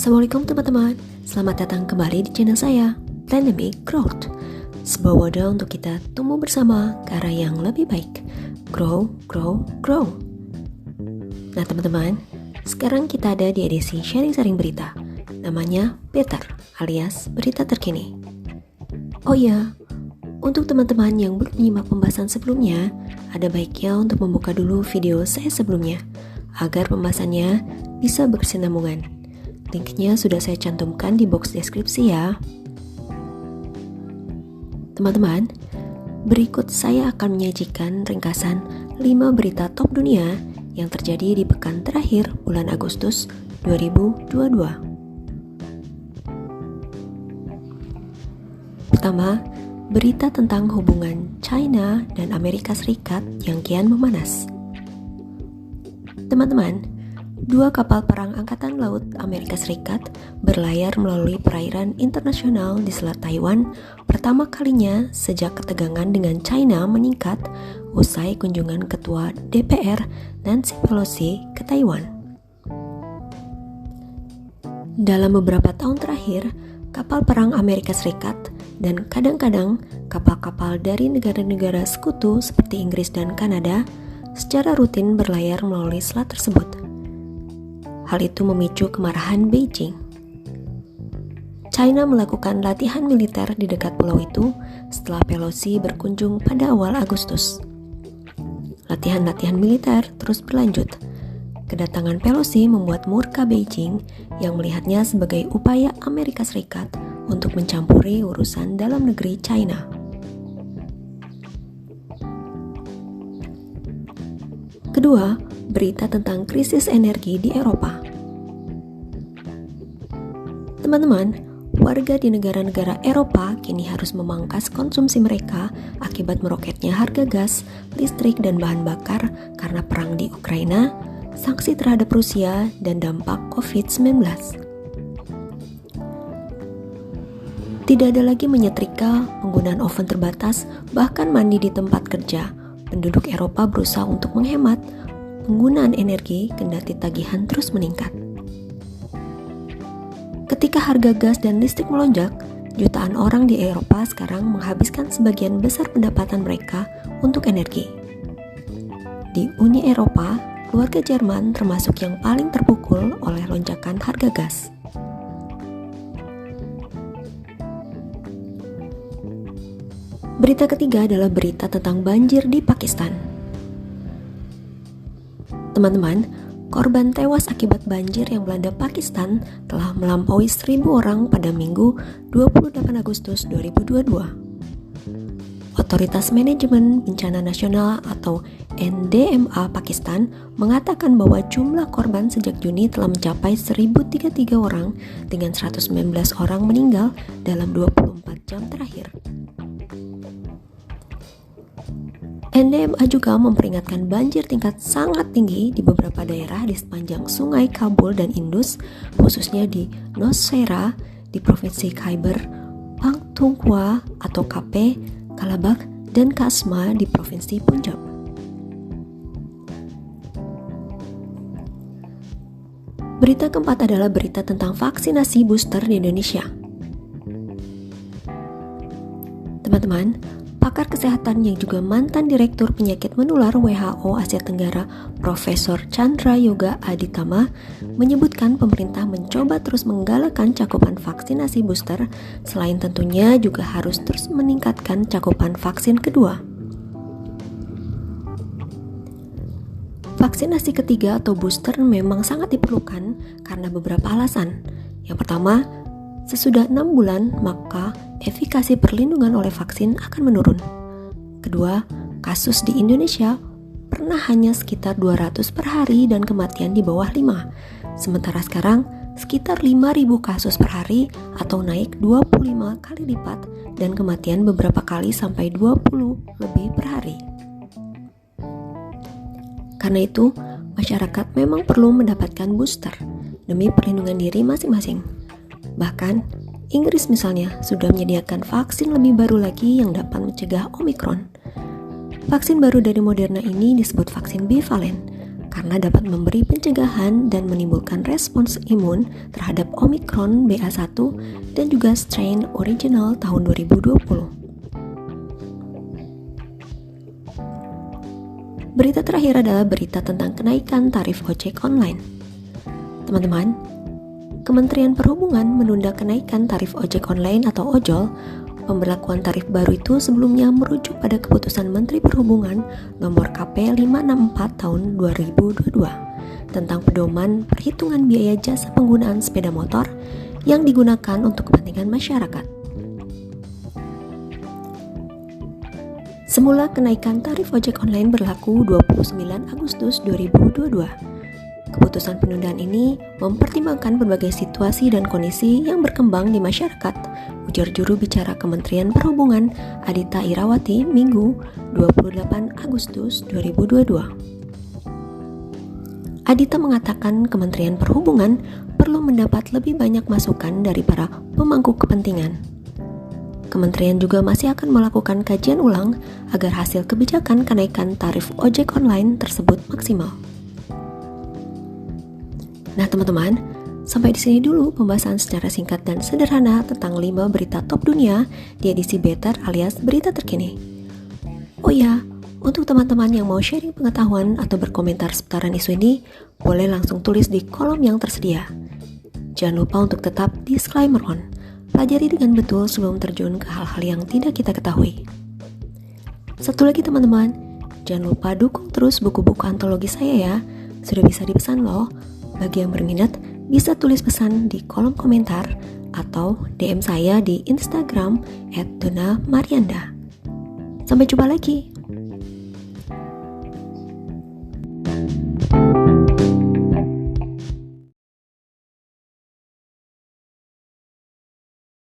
Assalamualaikum teman-teman, selamat datang kembali di channel saya, Dynamic Growth. Sebuah wadah untuk kita tumbuh bersama ke arah yang lebih baik. Grow, grow, grow. Nah teman-teman, sekarang kita ada di edisi sharing-sharing berita. Namanya Better alias berita terkini. Oh iya, untuk teman-teman yang belum menyimak pembahasan sebelumnya, ada baiknya untuk membuka dulu video saya sebelumnya, agar pembahasannya bisa berkesinambungan. Linknya sudah saya cantumkan di box deskripsi ya. Teman-teman, berikut saya akan menyajikan ringkasan 5 berita top dunia yang terjadi di pekan terakhir bulan Agustus 2022. Pertama, berita tentang hubungan China dan Amerika Serikat yang kian memanas. Teman-teman, 2 kapal perang Angkatan Laut Amerika Serikat berlayar melalui perairan internasional di Selat Taiwan pertama kalinya sejak ketegangan dengan China meningkat usai kunjungan Ketua DPR Nancy Pelosi ke Taiwan. Dalam beberapa tahun terakhir, kapal perang Amerika Serikat dan kadang-kadang kapal-kapal dari negara-negara sekutu seperti Inggris dan Kanada secara rutin berlayar melalui selat tersebut. Hal itu memicu kemarahan Beijing. China melakukan latihan militer di dekat pulau itu setelah Pelosi berkunjung pada awal Agustus. Latihan-latihan militer terus berlanjut. Kedatangan Pelosi membuat murka Beijing yang melihatnya sebagai upaya Amerika Serikat untuk mencampuri urusan dalam negeri China. Kedua, berita tentang krisis energi di Eropa. Teman-teman, warga di negara-negara Eropa kini harus memangkas konsumsi mereka akibat meroketnya harga gas, listrik, dan bahan bakar karena perang di Ukraina, sanksi terhadap Rusia, dan dampak COVID-19. Tidak ada lagi menyetrika, penggunaan oven terbatas, bahkan mandi di tempat kerja. Penduduk Eropa berusaha untuk menghemat penggunaan energi kendati tagihan terus meningkat. Ketika harga gas dan listrik melonjak, jutaan orang di Eropa sekarang menghabiskan sebagian besar pendapatan mereka untuk energi. Di Uni Eropa, keluarga Jerman termasuk yang paling terpukul oleh lonjakan harga gas. Berita ketiga adalah berita tentang banjir di Pakistan. Teman-teman, korban tewas akibat banjir yang melanda Pakistan telah melampaui 1.000 orang pada Minggu 28 Agustus 2022. Otoritas Manajemen Bencana Nasional atau NDMA Pakistan mengatakan bahwa jumlah korban sejak Juni telah mencapai 1.033 orang dengan 119 orang meninggal dalam 24 jam terakhir. NDMA juga memperingatkan banjir tingkat sangat tinggi di beberapa daerah di sepanjang sungai Kabul dan Indus, khususnya di Nowshera di Provinsi Khyber Pakhtunkhwa atau KP, Kalabak, dan Kasma di Provinsi Punjab. Berita keempat adalah berita tentang vaksinasi booster di Indonesia. Teman-teman, pakar kesehatan yang juga mantan Direktur Penyakit Menular WHO Asia Tenggara, Profesor Chandra Yoga Aditama, menyebutkan pemerintah mencoba terus menggalakkan cakupan vaksinasi booster, selain tentunya juga harus terus meningkatkan cakupan vaksin kedua. Vaksinasi ketiga atau booster memang sangat diperlukan karena beberapa alasan. Yang pertama, sesudah 6 bulan maka efikasi perlindungan oleh vaksin akan menurun. Kedua, kasus di Indonesia pernah hanya sekitar 200 per hari dan kematian di bawah 5. Sementara sekarang sekitar 5.000 kasus per hari atau naik 25 kali lipat dan kematian beberapa kali sampai 20 lebih per hari. Karena itu, masyarakat memang perlu mendapatkan booster demi perlindungan diri masing-masing. Bahkan, Inggris misalnya sudah menyediakan vaksin lebih baru lagi yang dapat mencegah Omikron. Vaksin baru dari Moderna ini disebut vaksin bivalent karena dapat memberi pencegahan dan menimbulkan respons imun terhadap Omicron BA1 dan juga strain original tahun 2020. Berita terakhir adalah berita tentang kenaikan tarif ojek online. Teman-teman, Kementerian Perhubungan menunda kenaikan tarif ojek online atau ojol. Pemberlakuan tarif baru itu sebelumnya merujuk pada keputusan Menteri Perhubungan nomor KP 564 tahun 2022 tentang pedoman perhitungan biaya jasa penggunaan sepeda motor yang digunakan untuk kepentingan masyarakat. Semula kenaikan tarif ojek online berlaku 29 Agustus 2022. Keputusan penundaan ini mempertimbangkan berbagai situasi dan kondisi yang berkembang di masyarakat, ujar juru bicara Kementerian Perhubungan Adita Irawati Minggu 28 Agustus 2022. Adita mengatakan Kementerian Perhubungan perlu mendapat lebih banyak masukan dari para pemangku kepentingan. Kementerian juga masih akan melakukan kajian ulang agar hasil kebijakan kenaikan tarif ojek online tersebut maksimal. Nah teman-teman, sampai di sini dulu pembahasan secara singkat dan sederhana tentang 5 berita top dunia di edisi Better alias berita terkini. Oh ya, untuk teman-teman yang mau sharing pengetahuan atau berkomentar seputaran isu ini, boleh langsung tulis di kolom yang tersedia. Jangan lupa untuk tetap disclaimer on, pelajari dengan betul sebelum terjun ke hal-hal yang tidak kita ketahui. Satu lagi teman-teman, jangan lupa dukung terus buku-buku antologi saya ya, sudah bisa dipesan loh. Bagi yang berminat, bisa tulis pesan di kolom komentar atau DM saya di Instagram @donamarianda. Sampai jumpa lagi.